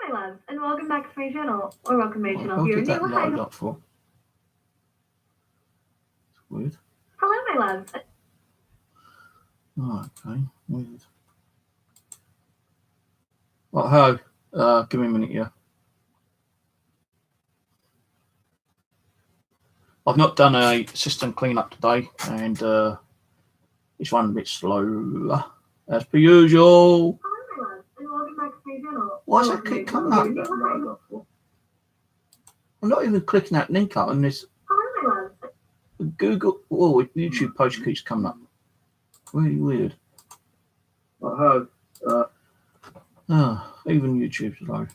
my loves, and welcome back to my channel, or welcome to my channel. What If you're did that new, hi. load up for? It's weird. Hello, my loves. Oh, okay, weird. Well, hello. Give me a minute here. I've not done a system cleanup today, and it's running a bit slow, as per usual. Hello, my loves, and welcome back to my channel. Why does that keep coming up? I'm not even clicking that link up, and this Hello, my loves. Google or YouTube post keeps coming up. Really weird. Oh, even YouTube's low.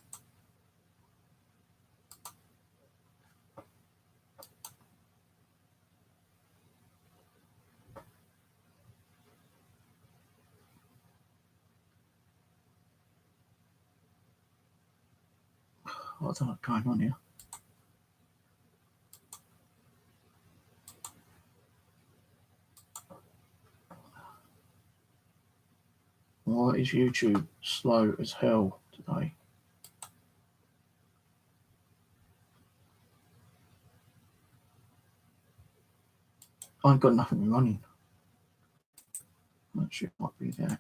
What's going on here? Why is YouTube slow as hell today? I've got nothing running. That shit might be that.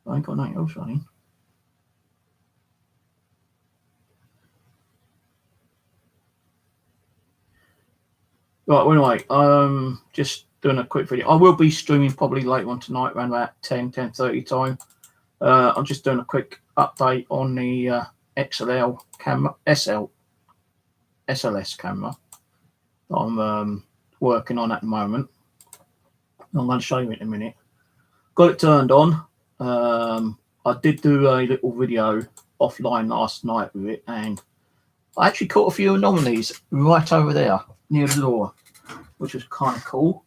I ain't got nothing else running. Right, well, anyway, just doing a quick video. I will be streaming probably later on tonight around about 10:30 time. I'm just doing a quick update on the XLL camera, SLS camera that I'm working on at the moment. I'm going to show you in a minute. Got it turned on. I did do a little video offline last night with it, and I actually caught a few anomalies right over there near the door, which was kind of cool.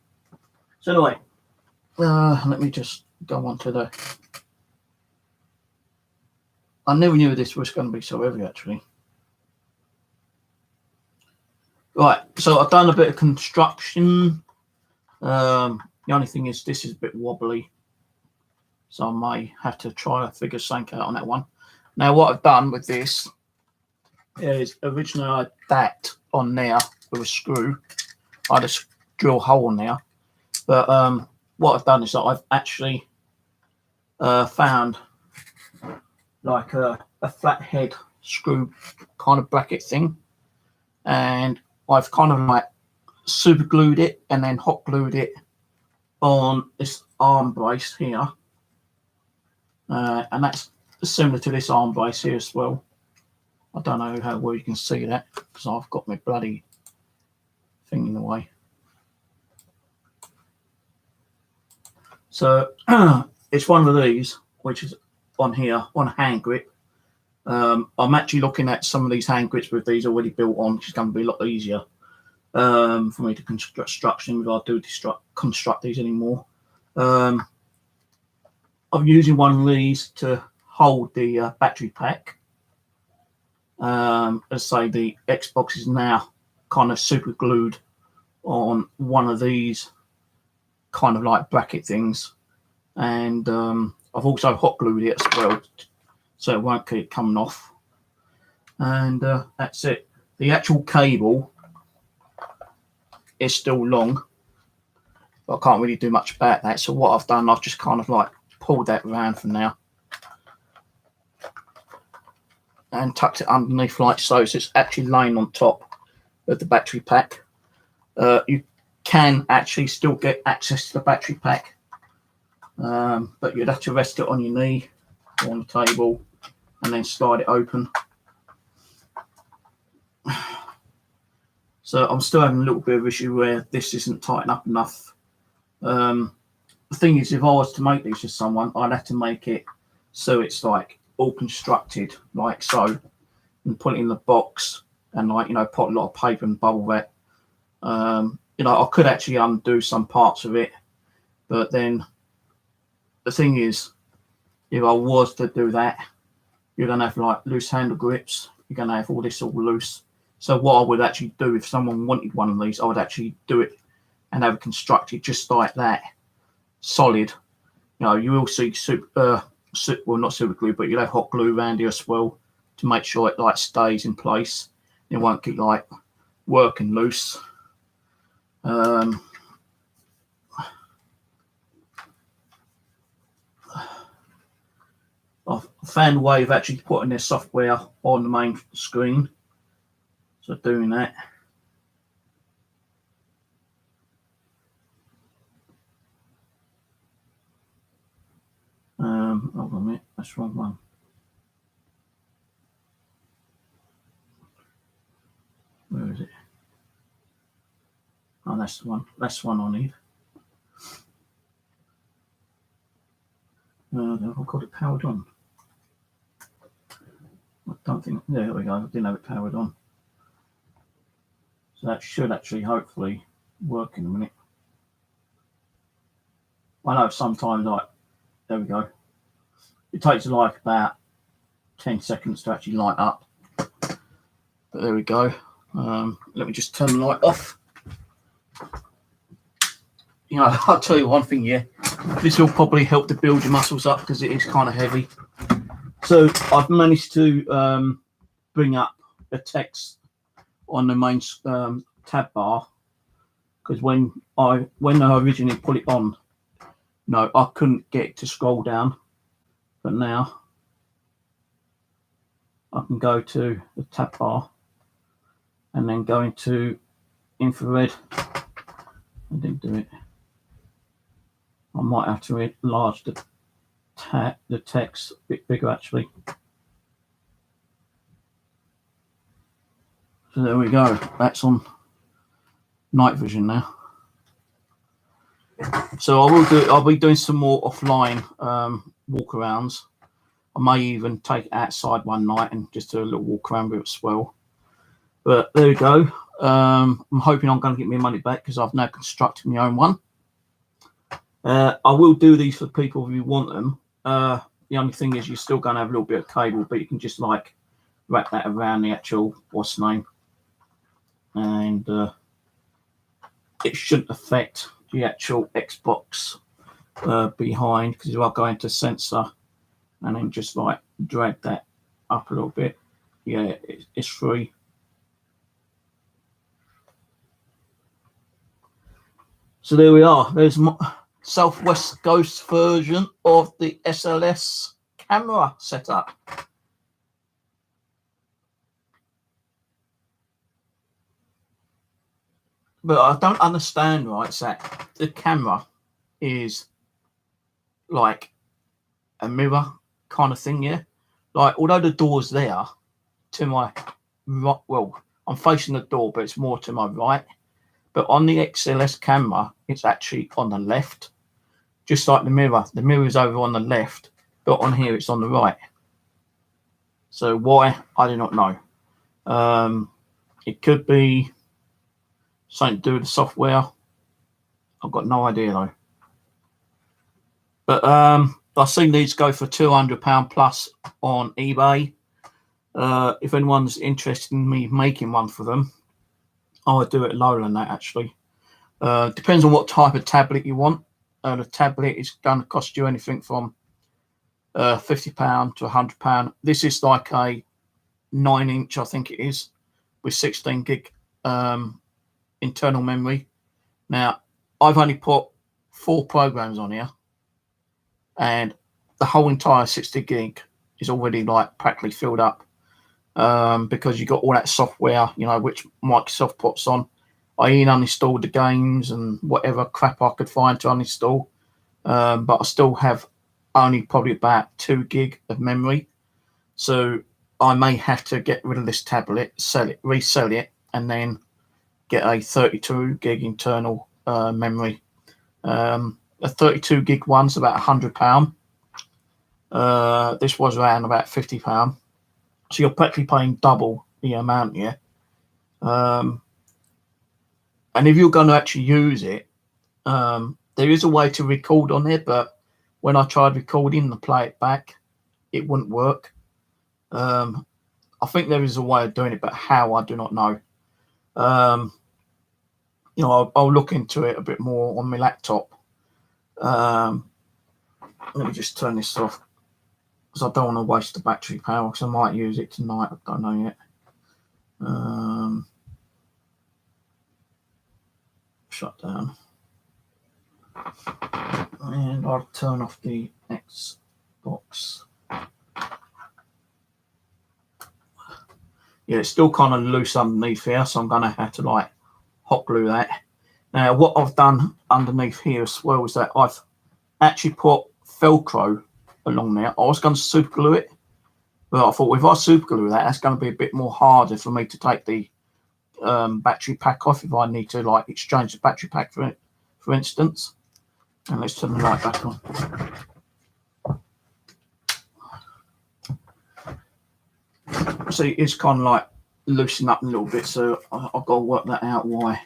So anyway, let me just go on to the... I never knew this was going to be so heavy, actually. Right, so I've done a bit of construction. The only thing is this is a bit wobbly, so I may have to try to figure something out on that one. Now, what I've done with this is originally I had that on there with a screw. I just drill a hole in there, but what I've done is that I've actually found like a flathead screw kind of bracket thing, and I've kind of like super glued it and then hot glued it on this arm brace here, and that's similar to this arm brace here as well. I don't know how well you can see that because I've got my bloody thing in the way. So it's one of these, which is on here on a hand grip. I'm actually looking at some of these hand grips with these already built on, which is going to be a lot easier for me to construct them if I do construct these anymore. I'm using one of these to hold the battery pack. As I say, the Xbox is now kind of super glued on one of these kind of like bracket things, and I've also hot glued it as well, so it won't keep coming off. And that's it. The actual cable is still long, but I can't really do much about that. So what I've done, I've just kind of like pulled that around for now and tucked it underneath like so. So it's actually laying on top of the battery pack. You can actually still get access to the battery pack, but you'd have to rest it on your knee or on the table and then slide it open. So I'm still having a little bit of issue where this isn't tightened up enough. The thing is, if I was to make these for someone, I'd have to make it so it's like all constructed like so, and put it in the box and, like, you know, put a lot of paper and bubble wrap. You know, I could actually undo some parts of it, but then the thing is, if I was to do that, you're going to have like loose handle grips, you're going to have all this all loose. So what I would actually do if someone wanted one of these, I would actually do it and have it constructed just like that, solid. You know, you will see well, not super glue, but you'll have hot glue around here as well to make sure it like stays in place. It won't get like working loose. I found a way of actually putting their software on the main screen. So doing that. Hold on a minute, that's the wrong one. Where is it? Oh, that's the one. That's the one I need. I've got it powered on. I don't think. There we go. I didn't have it powered on. So that should actually, hopefully, work in a minute. I know sometimes, like, there we go. It takes like about 10 seconds to actually light up. But there we go. Let me just turn the light off. You know, I'll tell you one thing, yeah. This will probably help to build your muscles up because it is kind of heavy. So I've managed to bring up the text on the main tab bar, because when I originally put it on, no, I couldn't get it to scroll down. But now I can go to the tab bar and then go into infrared. I didn't do it. I might have to enlarge the text a bit bigger actually. So there we go. That's on night vision now. So I'll be doing some more offline walkarounds. I may even take it outside one night and just do a little walk around with it as well. But there we go. I'm hoping I'm going to get my money back because I've now constructed my own one. I will do these for people who want them. The only thing is you're still going to have a little bit of cable, but you can just like wrap that around the actual what's name, and it shouldn't affect the actual Xbox behind, because you are going to sensor and then just like drag that up a little bit. Yeah, it's free. So there we are. There's Southwest Ghost version of the SLS camera setup. But I don't understand, right, Zach? The camera is like a mirror kind of thing, yeah? Like, although the door's there to my right, well, I'm facing the door, but it's more to my right. But on the XLS camera, it's actually on the left. Just like the mirror. The mirror is over on the left, but on here it's on the right. So why? I do not know. It could be something to do with the software. I've got no idea though. But I've seen these go for £200 plus on eBay. If anyone's interested in me making one for them, I would do it lower than that actually. Depends on what type of tablet you want. The tablet is going to cost you anything from £50 to £100. This is like a 9-inch, I think it is, with 16 gig internal memory. Now, I've only put 4 programs on here, and the whole entire 60 gig is already like practically filled up, because you got all that software, you know, which Microsoft puts on. I even uninstalled the games and whatever crap I could find to uninstall, but I still have only probably about 2 gig of memory. So I may have to get rid of this tablet, sell it, resell it, and then get a 32 gig internal memory. A 32 gig one's about £100. This was around about £50. So you're practically paying double the amount here. And if you're going to actually use it, there is a way to record on it, but when I tried recording and play it back, it wouldn't work. I think there is a way of doing it, but how, I do not know. You know, I'll look into it a bit more on my laptop. Let me just turn this off. because I don't want to waste the battery power, because I might use it tonight. I don't know yet. Shut down. And I'll turn off the Xbox. Yeah, it's still kind of loose underneath here, so I'm going to have to like hot glue that. Now, what I've done underneath here as well is that I've actually put Velcro along there. I was going to super glue it, but I thought if I super glue that, that's going to be a bit more harder for me to take the battery pack off if I need to like exchange the battery pack for it, for instance. And let's turn the light back on. See, it's kind of like loosening up a little bit, so I've got to work that out why.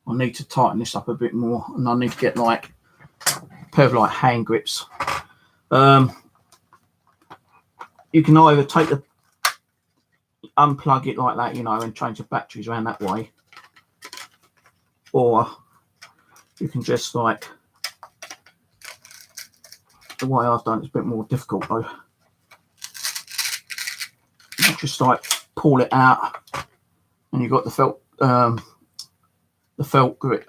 I need to tighten this up a bit more, and I need to get like a pair of like hand grips. You can either take the unplug it like that, you know, and change the batteries around that way, or you can just like the way I've done it's a bit more difficult though. You just like pull it out, and you've got the felt grip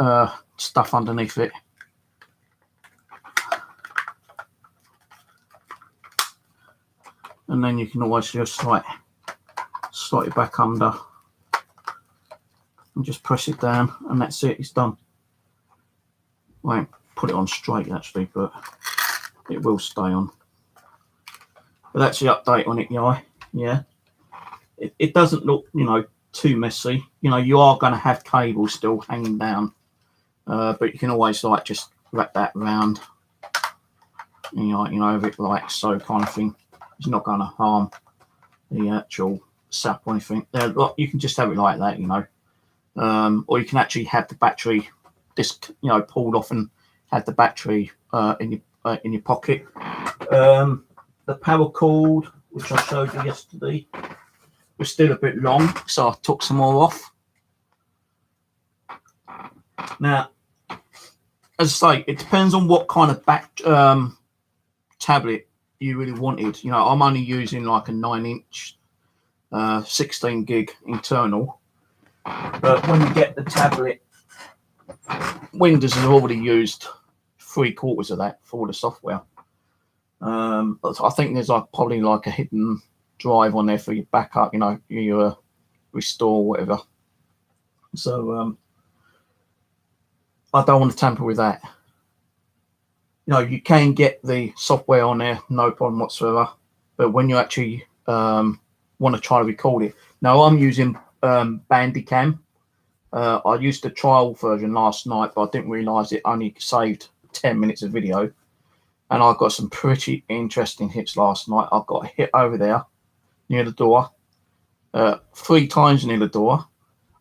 stuff underneath it. And then you can always just like slide it back under and just press it down, and that's it, it's done. I won't put it on straight actually, but it will stay on. But that's the update on it, yeah. It doesn't look, you know, too messy. You know, you are going to have cables still hanging down, but you can always like just wrap that around, you know, a bit like so kind of thing. It's not going to harm the actual sap or anything. You can just have it like that, you know, or you can actually have the battery disc, you know, pulled off and have the battery in your pocket. The power cord, which I showed you yesterday, was still a bit long, so I took some more off. Now, as I say, it depends on what kind of tablet you really wanted. You know, I'm only using like a 9-inch 16 gig internal, but when you get the tablet, Windows has already used 3/4 of that for the software. I think there's like probably like a hidden drive on there for your backup, you know, your restore, whatever. So I don't want to tamper with that. You know, you can get the software on there, no problem whatsoever. But when you actually want to try to record it, now I'm using Bandicam. I used the trial version last night, but I didn't realise it only saved 10 minutes of video. And I got some pretty interesting hits last night. I got a hit over there near the door, 3 times near the door.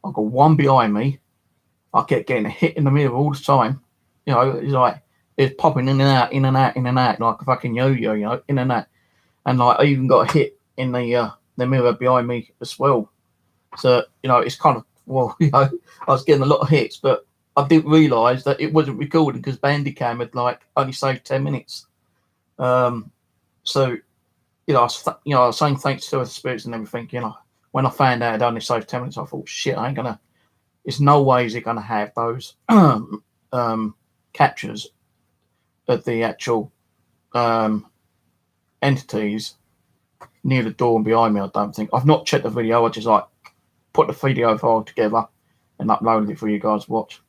I got one behind me. I kept getting a hit in the middle all the time. You know, it's like it's popping in and out, in and out, in and out, like a fucking yo-yo, you know, in and out. And like I even got a hit in the mirror behind me as well. So, you know, it's kind of, well, you know, I was getting a lot of hits, but I didn't realise that it wasn't recording because Bandicam had like only saved 10 minutes. So, you know, I was saying thanks to the spirits and everything. You know, when I found out it only saved 10 minutes, I thought, shit, I ain't gonna. There's no way is it gonna have those captures of the actual entities near the door and behind me. I don't think. I've not checked the video. I just like put the video file together and uploaded it for you guys to watch.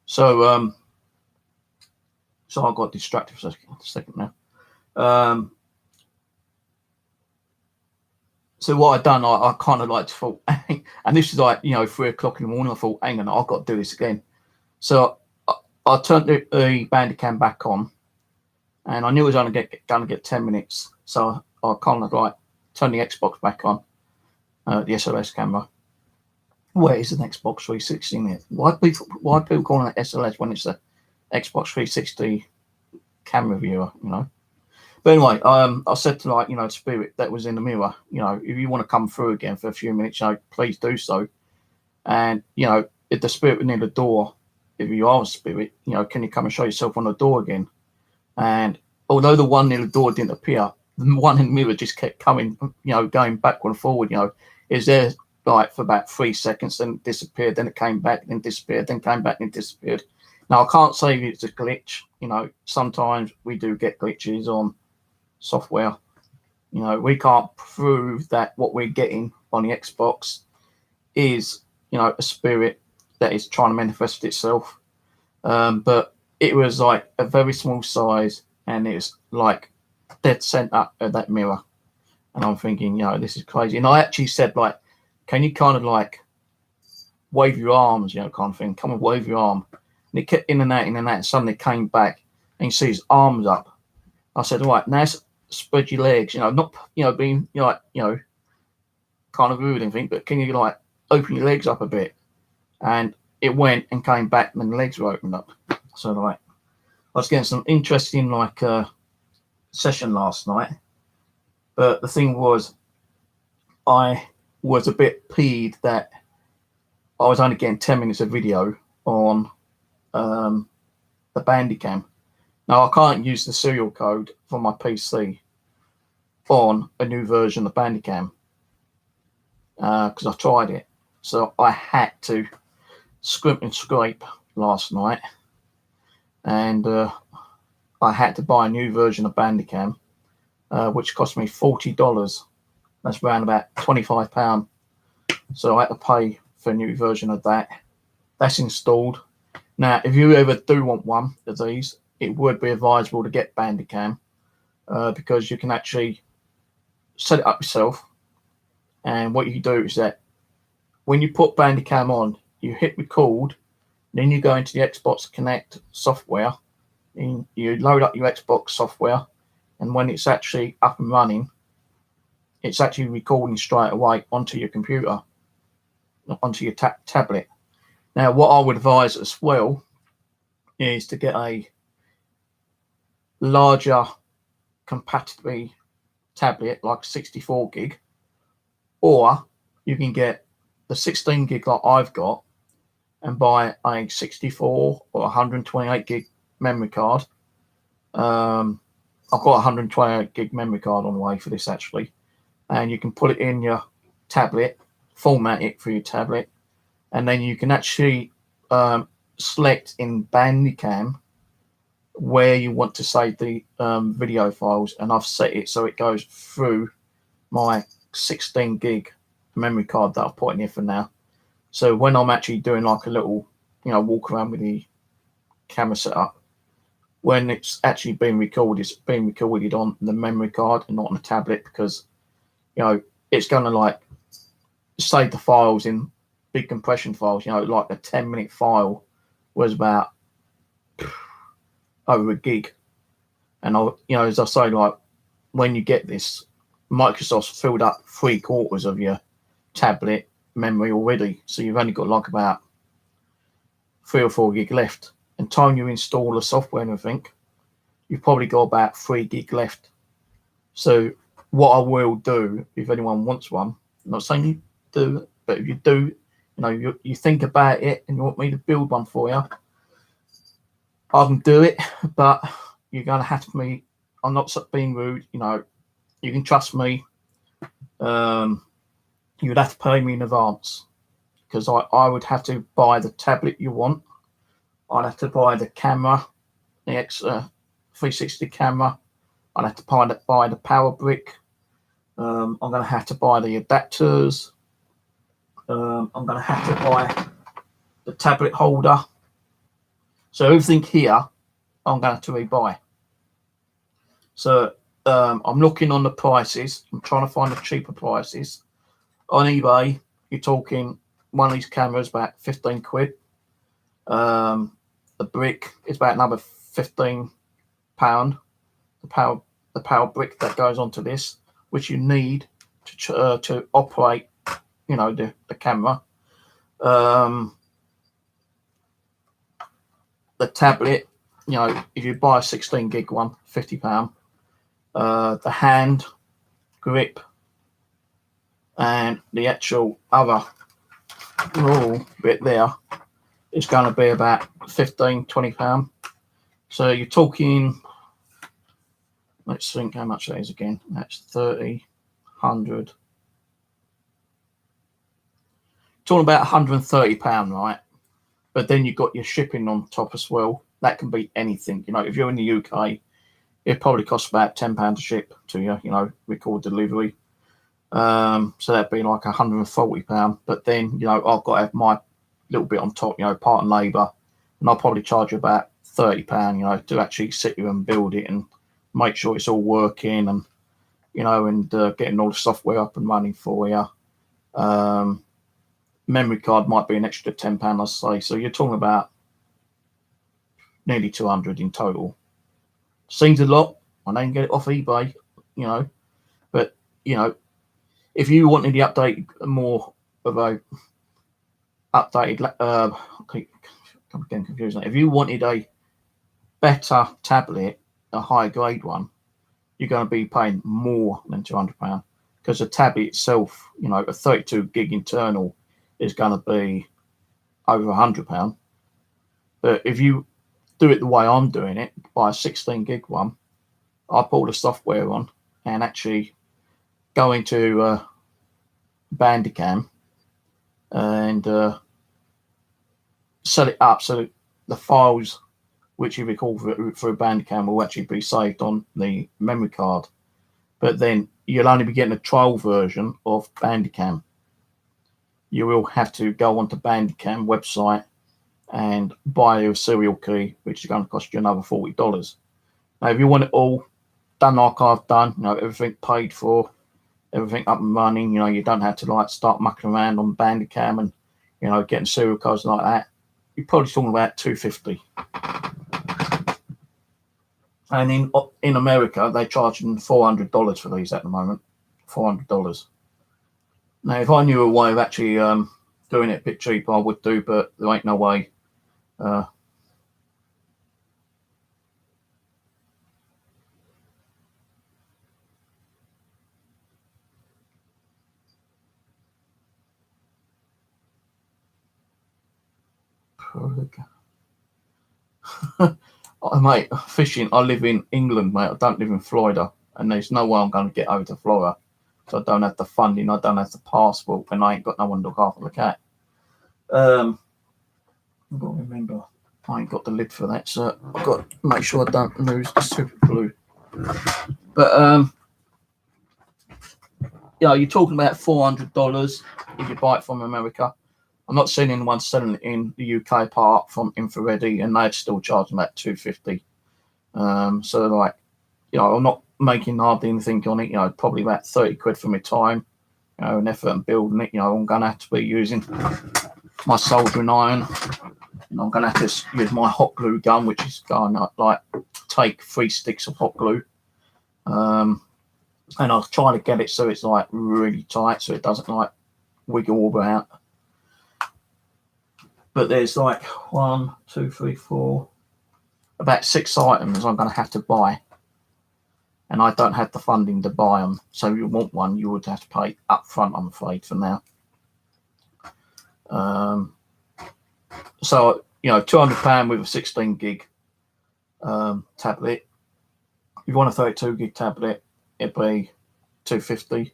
So so I got distracted for a second now. So what I done, I kind of like thought, and this is like, you know, 3 o'clock in the morning. I thought, hang on, I've got to do this again. So I turned the Bandicam back on, and I knew it was only going to get 10 minutes. So I kind of like turned the Xbox back on, the SLS camera. Where is an Xbox 360 in it? Why people calling it SLS when it's a Xbox 360 camera viewer, you know? But anyway, I said to the spirit that was in the mirror, if you want to come through again for a few minutes, please do so. And if the spirit was near the door, if you are a spirit, can you come and show yourself on the door again? And although the one near the door didn't appear, the one in the mirror just kept coming, going backward and forward. Is there like for about 3 seconds, then disappeared, then it came back, then disappeared, then came back and disappeared. Now I can't say it's a glitch. Sometimes we do get glitches on software. We can't prove that what we're getting on the Xbox is a spirit that is trying to manifest itself. But it was like a very small size, and it was like dead center of that mirror. And I'm thinking, this is crazy. And I actually said, like, can you kind of like wave your arms, kind of thing, come and wave your arm. And it kept in and out, and suddenly came back, and you see his arms up. I said, all right, now spread your legs, not being kind of rude and anything, but can you like open your legs up a bit? And it went and came back, and then the legs were opened up. So like I was getting some interesting session last night, but the thing was, I was a bit peeved that I was only getting 10 minutes of video on the Bandicam. Now I can't use the serial code for my PC on a new version of Bandicam because I tried it. So I had to scrimp and scrape last night, and I had to buy a new version of Bandicam, which cost me $40. That's around about £25. So I had to pay for a new version of that. That's installed. Now, if you ever do want one of these, it would be advisable to get Bandicam because you can actually set it up yourself. And what you do is that when you put Bandicam on, you hit record, then you go into the Xbox Connect software, and you load up your Xbox software, and when it's actually up and running, it's actually recording straight away onto your computer, onto your tablet. Now, what I would advise as well is to get a larger compatible tablet, like 64 gig, or you can get the 16 gig like I've got and buy a 64 or 128 gig memory card. I've got a 128 gig memory card on the way for this actually, and you can put it in your tablet, format it for your tablet, and then you can actually select in Bandicam where you want to save the video files, and I've set it so it goes through my 16 gig memory card that I've put in here for now. So when I'm actually doing like a little walk around with the camera setup, when it's actually being recorded, it's being recorded on the memory card and not on the tablet, because it's going to like save the files in big compression files. Like a 10-minute file was about over a gig. And as I say, like when you get this, Microsoft's filled up 3/4 of your tablet memory already, so you've only got like about 3 or 4 gig left. And time you install the software and everything, you've probably got about 3 gig left. So what I will do, if anyone wants one, I'm not saying you do it, but if you do, you think about it and you want me to build one for you, I can do it, but you're going to have to be, I'm not being rude, you can trust me. You would have to pay me in advance, because I would have to buy the tablet you want. I'd have to buy the camera, the X360 camera. I'd have to buy the power brick. I'm going to have to buy the adapters. I'm going to have to buy the tablet holder. So everything here, I'm going to have to rebuy. So I'm looking on the prices. I'm trying to find the cheaper prices. On eBay, you're talking one of these cameras about 15 quid. The brick is about another £15. The power brick that goes onto this, which you need to operate, the camera. The tablet, if you buy a 16 gig one, £50. the hand grip, and the actual other little bit there is going to be about £15-20. So you're talking, let's think how much that is again. That's 30, 100. Talking about £130, right? But then you've got your shipping on top as well. That can be anything. You know, if you're in the UK, it probably costs about £10 to ship to you, you know, record delivery. So that'd be like £140. But then, you know, I've got to have my little bit on top, you know, part and labour. And I'll probably charge you about £30, you know, to actually sit here and build it and make sure it's all working and, you know, and getting all the software up and running for you. Memory card might be an extra £10, I say. So you're talking about nearly 200 in total. Seems a lot. I know you can get it off eBay, you know, but you know, if you wanted the update more of a updated, I'm getting confused now. If you wanted a better tablet, a high grade one, you're going to be paying more than £200 because the tablet itself, you know, a 32 gig internal is going to be over £100. But if you do it the way I'm doing it, buy a 16 gig one, I pull the software on and actually go into Bandicam and set it up so that the files which you record through Bandicam will actually be saved on the memory card. But then you'll only be getting a trial version of Bandicam. You will have to go onto Bandicam website and buy a serial key, which is going to cost you another $40. Now, if you want it all done like I've done, you know, everything paid for, everything up and running, you know, you don't have to like start mucking around on Bandicam and, you know, getting serial codes like that. You're probably talking about $250. And in America, they're charging $400 for these at the moment. $400. Now, if I knew a way of actually doing it a bit cheaper, I would do, but there ain't no way. Mate, fishing, I live in England, mate. I don't live in Florida, and there's no way I'm going to get over to Florida. So I don't have the funding, I don't have the passport, and I ain't got no one to look after the cat. I've got to remember, I ain't got the lid for that, so I've got to make sure I don't lose the super glue. But you know, you're talking about $400 if you buy it from America. I'm not seeing anyone selling it in the UK apart from Infrared, and they're still charging about $250. So like, you know, I'm not making hardly anything on it. You know, probably about 30 quid for my time, you know, and effort and building it. You know, I'm going to have to be using my soldering iron. And I'm going to have to use my hot glue gun, which is going to like take 3 sticks of hot glue. And I'll try to get it so it's like really tight, so it doesn't like wiggle all about. But there's like 1, 2, 3, 4, about 6 items I'm going to have to buy. And I don't have the funding to buy them. So if you want one, you would have to pay up front, I'm afraid, for now. So, you know, £200 with a 16 gig tablet. If you want a 32 gig tablet, it'd be $250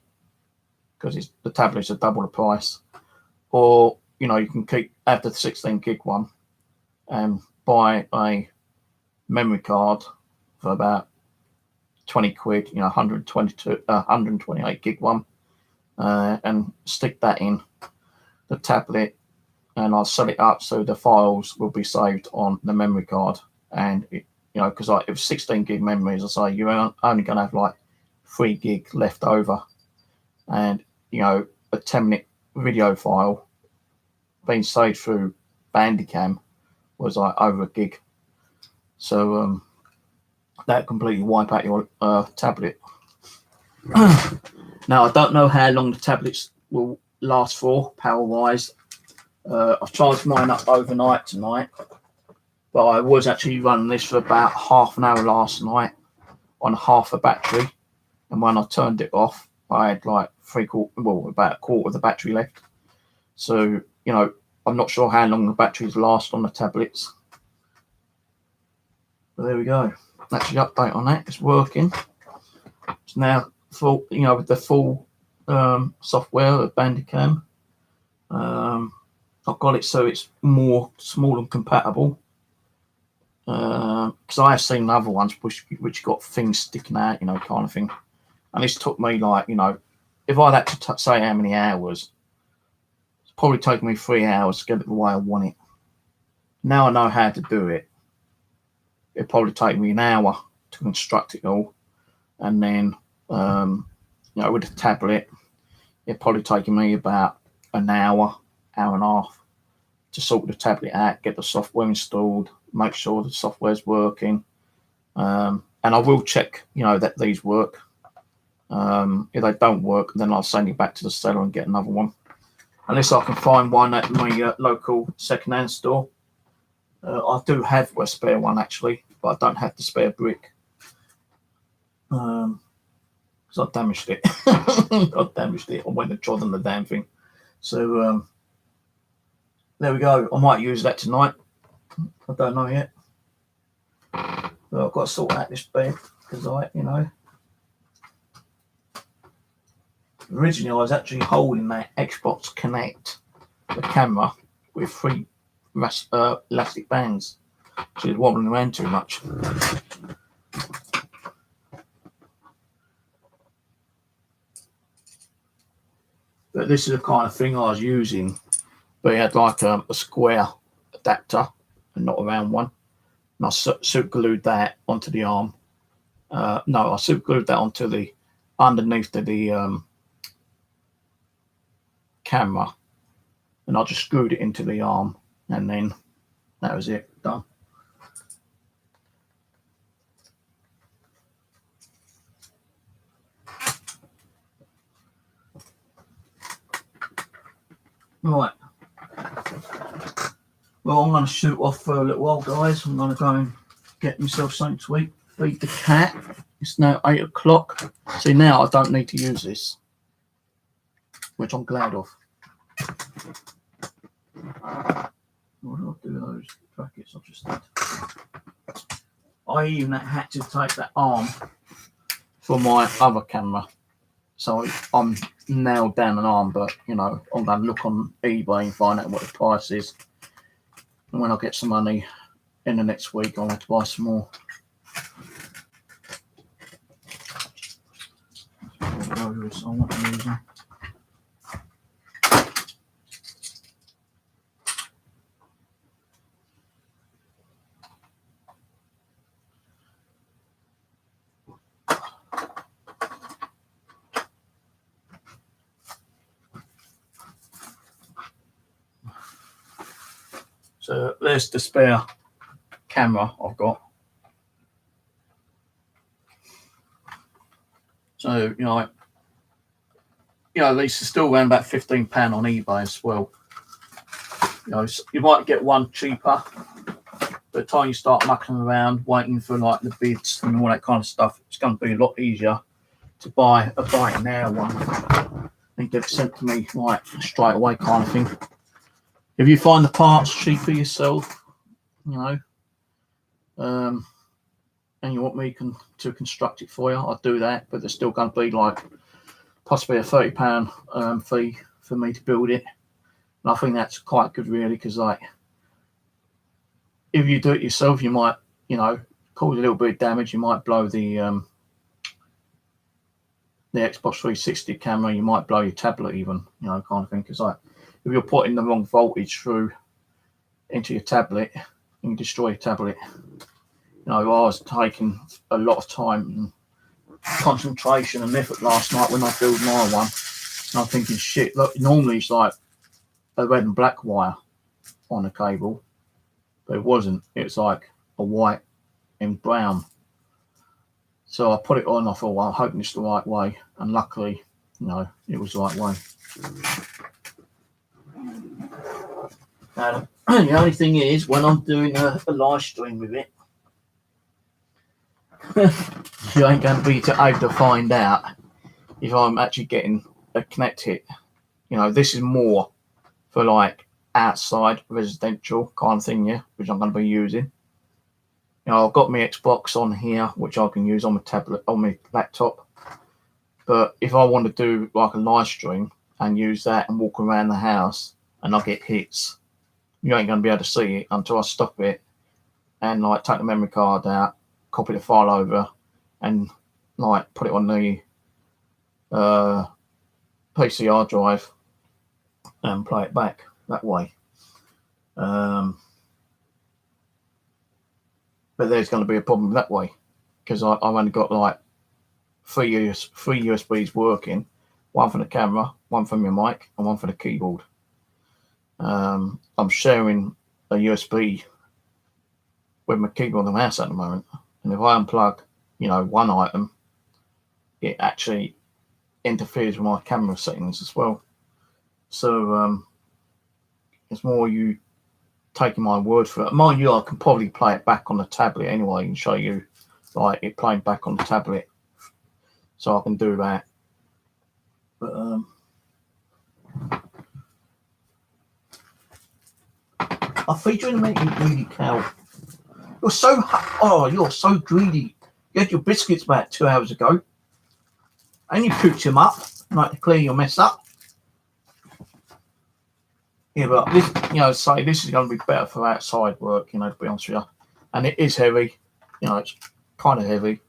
because the tablets are double the price. Or, you know, you can have the 16 gig one and buy a memory card for about 20 quid, you know, 128 gig one, and stick that in the tablet, and I'll set it up so the files will be saved on the memory card. And it, you know, because like if 16 gig memory, as I say, you're only going to have like 3 gig left over, and you know, a 10-minute video file being saved through Bandicam was like over 1 gig. So that completely wipe out your tablet. Now, I don't know how long the tablets will last for, power-wise. I've charged mine up overnight tonight, but I was actually running this for about half an hour last night on half a battery, and when I turned it off, I had like about a quarter of the battery left. So, you know, I'm not sure how long the batteries last on the tablets. But there we go. That's the update on that. It's working. It's now full, you know, with the full software of Bandicam. I've got it so it's more small and compatible. Because I have seen other ones which got things sticking out, you know, kind of thing. And this took me like, you know, if I'd had to say how many hours, it's probably taken me 3 hours to get it the way I want it. Now I know how to do it. It'd probably take me an hour to construct it all. And then, you know, with the tablet, it'd probably taken me about an hour, hour and a half to sort the tablet out, get the software installed, make sure the software's working. And I will check, you know, that these work. If they don't work, then I'll send it back to the seller and get another one. Unless I can find one at my local second-hand store. I do have a spare one actually, but I don't have the spare brick. Because I damaged it. I damaged it. I went and trod on the damn thing. So there we go. I might use that tonight. I don't know yet. But I've got to sort out this bed because you know. Originally, I was actually holding that Xbox Connect, the camera, with 3 elastic bands. She was wobbling around too much. But this is the kind of thing I was using. But it had like a square adapter and not a round one. And I super glued that onto the arm. No, I super glued that onto the underneath of the camera, and I just screwed it into the arm, and then that was it, done. Right. Well, I'm going to shoot off for a little while, guys. I'm going to go and get myself something to eat, feed the cat. It's now 8 o'clock. See, now I don't need to use this, which I'm glad of. What do I do with those brackets I've just did? I even had to take that arm for my other camera. So I'm nailed down an arm, but you know, I'm going to look on eBay and find out what the price is. And when I get some money in the next week, I'll have to buy some more. I want to use them. So there's the spare camera I've got. So, you know, these are still around about £15 on eBay as well. You know, you might get one cheaper. By the time you start mucking around, waiting for like the bids and all that kind of stuff, it's going to be a lot easier to buy a now one and get it sent to me like straight away kind of thing. If you find the parts cheaper yourself, you know, and you want me to construct it for you, I'll do that. But there's still going to be like possibly a £30 fee for me to build it. And I think that's quite good, really, because like if you do it yourself, you might, you know, cause a little bit of damage. You might blow the Xbox 360 camera. You might blow your tablet, even, you know, kind of thing. Because like if you're putting the wrong voltage through into your tablet, you can destroy your tablet. You know, I was taking a lot of time and concentration and effort last night when I built my one. And I'm thinking, shit, look, normally it's like a red and black wire on the cable, but it wasn't. It's like a white and brown. So I put it on. I thought, well, I'm hoping it's the right way, and luckily, you know, it was the right way. Now, the only thing is, when I'm doing a live stream with it, you ain't going to be able to find out if I'm actually getting a connect hit. You know, this is more for like outside residential kind of thing, yeah, which I'm going to be using. You know, I've got my Xbox on here, which I can use on my tablet, on my laptop. But if I want to do like a live stream and use that and walk around the house and I get hits, you ain't going to be able to see it until I stop it and like take the memory card out, copy the file over, and like put it on the PCR drive and play it back that way. But there's going to be a problem that way because I've only got like three USBs working, one for the camera, one for my mic, and one for the keyboard. I'm sharing a USB with my keyboard and mouse at the moment, and if I unplug, you know, one item, it actually interferes with my camera settings as well. So it's more you taking my word for it. Mind you, I can probably play it back on the tablet anyway and show you like it playing back on the tablet, so I can do that. But I'll feed you in a minute, you greedy cow. You're so greedy. You had your biscuits about 2 hours ago, and you cooked them up like to clear your mess up. Yeah, but this, you know, say this is going to be better for outside work, you know, to be honest with you. And it is heavy, you know, it's kind of heavy.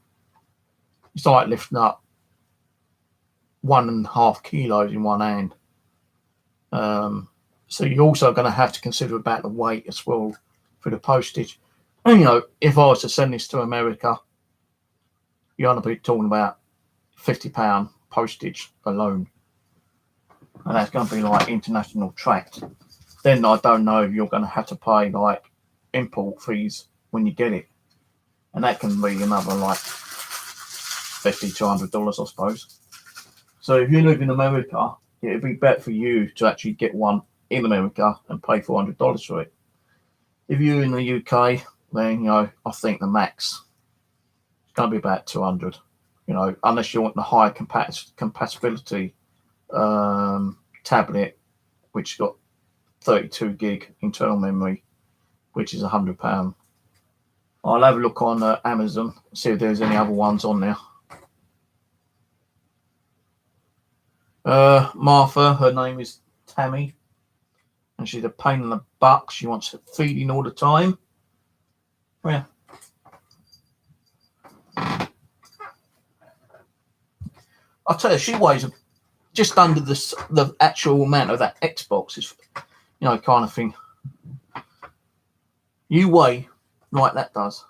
It's like lifting up 1.5 kilos in one hand. So you're also going to have to consider about the weight as well for the postage. And, you know, if I was to send this to America, you're going to be talking about £50 postage alone. And that's going to be like international tracked. Then I don't know if you're going to have to pay like import fees when you get it. And that can be another like $50 to $100, I suppose. So if you live in America, it'd be better for you to actually get one in America and pay $400 for it. If you're in the UK, then, you know, I think the max is going to be about 200, you know, unless you want the higher compatibility tablet, which got 32 gig internal memory, which is £100. I'll have a look on Amazon, see if there's any other ones on there. Martha, her name is Tammy, and she's a pain in the butt. She wants feeding all the time. Yeah. I'll tell you, she weighs just under the actual amount of that Xbox, is, you know, kind of thing. You weigh like that does.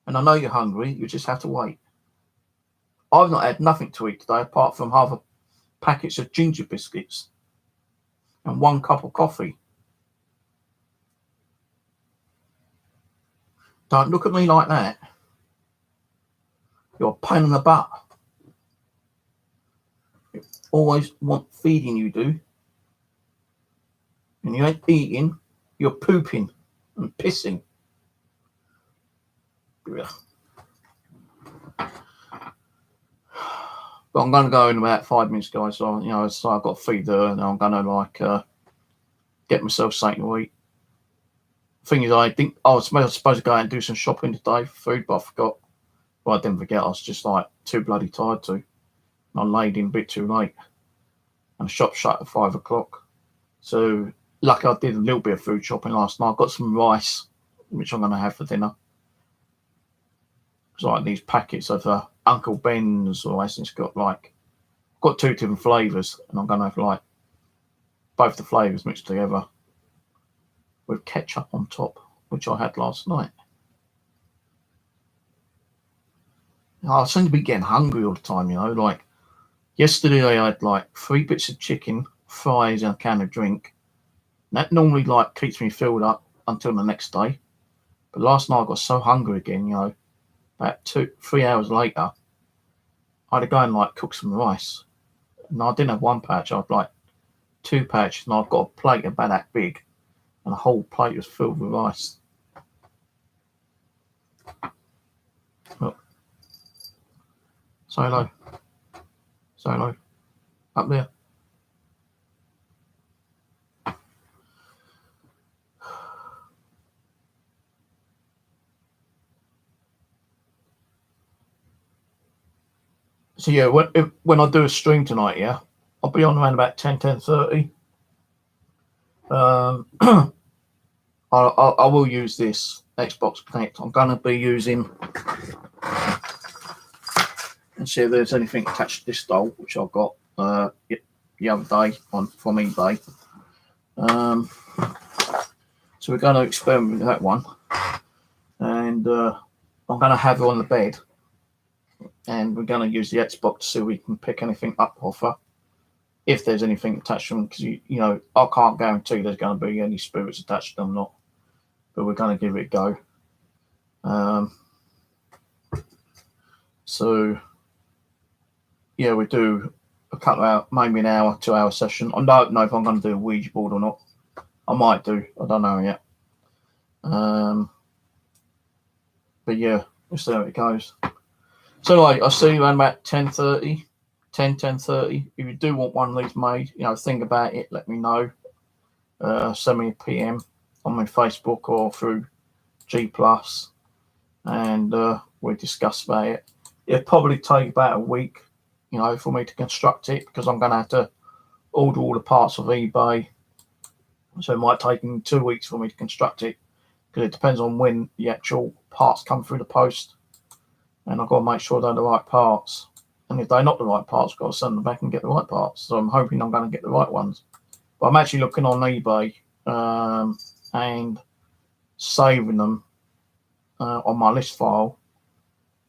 And I know you're hungry, you just have to wait. I've not had nothing to eat today apart from half a packets of ginger biscuits and 1 cup of coffee. Don't look at me like that. You're a pain in the butt. You always want feeding, you do. And you ain't eating, you're pooping and pissing. But I'm going to go in about 5 minutes, guys. So, you know, so I've got to feed her, and I'm going to like get myself something to eat. Thing is, I think I was supposed to go out and do some shopping today for food, but I forgot. Well, I didn't forget. I was just like too bloody tired to. And I laid in a bit too late, and the shop shut at 5 o'clock. So, lucky I did a little bit of food shopping last night. I got some rice, which I'm going to have for dinner. It's like these packets of Uncle Ben's, or it's got like, got 2 different flavours, and I'm going to have like both the flavours mixed together with ketchup on top, which I had last night. I seem to be getting hungry all the time, you know. Like yesterday, I had like 3 bits of chicken, fries, and a can of drink. That normally like keeps me filled up until the next day. But last night I got so hungry again, you know. About 2-3 hours later, I had to go and like cook some rice. And I didn't have 1 pouch, I had like 2 pouches, and I've got a plate about that big, and the whole plate was filled with rice. Look, Say hello. Say hello. Up there. So yeah, when I do a stream tonight, yeah, I'll be on around about 10:30. I will use this Xbox Connect. I'm gonna be using and see if there's anything attached to this doll, which I've got the other day from eBay. So we're going to experiment with that one, and I'm going to have her on the bed, and we're going to use the Xbox to see if we can pick anything up off her, if there's anything attached to them, because you know I can't guarantee there's going to be any spirits attached to them or not, but we're going to give it a go. So yeah, we do a couple of hours, maybe an hour, 2 hour session. I don't know if I'm going to do a Ouija board or not. I might do. I don't know yet. But yeah, we'll see how it goes. So like, I'll see you around about 10:30, 10:30. If you do want one of these made, you know, think about it. Let me know. Send me a PM on my Facebook or through G+, and we'll discuss about it. It'll probably take about a week, you know, for me to construct it, because I'm going to have to order all the parts of eBay. So it might take 2 weeks for me to construct it, because it depends on when the actual parts come through the post, and I've got to make sure they're the right parts. And if they're not the right parts, I've got to send them back and get the right parts. So I'm hoping I'm going to get the right ones. But I'm actually looking on eBay and saving them on my list file,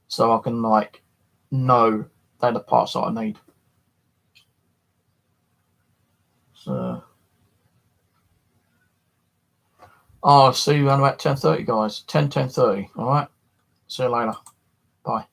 so I can like know they're the parts that I need. So I'll see you around about 10:30, guys. 10:30. All right. See you later. Bye.